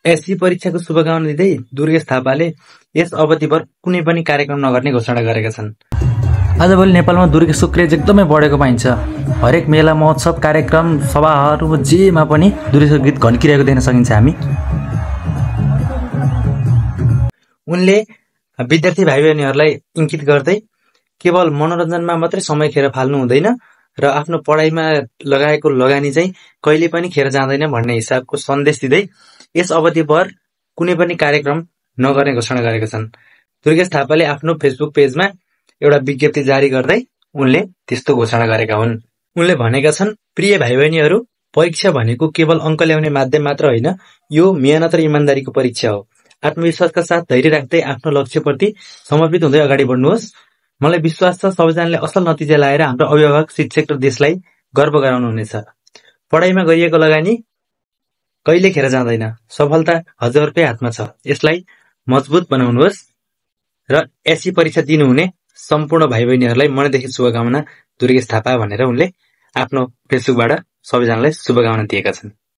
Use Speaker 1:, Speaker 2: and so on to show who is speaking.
Speaker 1: SC परीक्षाको शुभकामना दिँदै दुर्गेश थापाले यस अवधिभर कुनै पनि कार्यक्रम नगर्ने घोषणा गरेका छन्।
Speaker 2: आजभोलि नेपालमा दुर्गेशको क्रेज एकदमै बढेको पाइन्छ। हरेक मेला महोत्सव कार्यक्रम सभाहरू जेमा पनि दुर्गेशको गीत घन्किरहेको देख्न सकिन्छ हामी।
Speaker 1: उनले विद्यार्थी भाइ बहिनीहरूलाई इङ्गित गर्दै केवल मनोरञ्जनमा मात्रै समय खेर फाल्नु हुँदैन र आफ्नो पढाइमा लगाएको लगानी चाहिँ कहिले पनि खेर जाँदैन भन्ने हिसाबको सन्देश दिँदै यस अवधिभर कुनै पनि कार्यक्रम नगर्ने घोषणा गरेका छन्। दुर्गेश थापाले आफ्नो फेसबुक पेजमा एउटा विज्ञप्ति जारी गर्दै उनले त्यस्तो घोषणा गरेका हुन्। उनले भनेका छन्, प्रिय भाइ बहिनीहरू, परीक्षा भनेको केवल अङ्क ल्याउने माध्यम मात्र होइन, यो मेहनत र इमान्दारीको परीक्षा हो। आत्मविश्वासका साथ धैर्य राख्दै आफ्नो लक्ष्यप्रति समर्पित हुँदै अगाडि बढ्नुहोस्। मलाई विश्वास छ सबैजनाले असल नतिजा ल्याएर हाम्रो अभिभावक, शिक्षक र देशलाई गर्व गराउनुहुनेछ। पढाइमा गरिएको लगानी कहिले खेर जाँदैन। सफलता हजुरकै हातमा छ। यसलाई मजबुत बनाउनुहोस् र एससी परीक्षा दिनुहुने सम्पूर्ण भाइ बहिनीहरूलाई मनैदेखि शुभकामना दुर्गेश थापा भनेर उनले आफ्नो फेसबुकबाट सबैजनालाई शुभकामना दिएका छन्।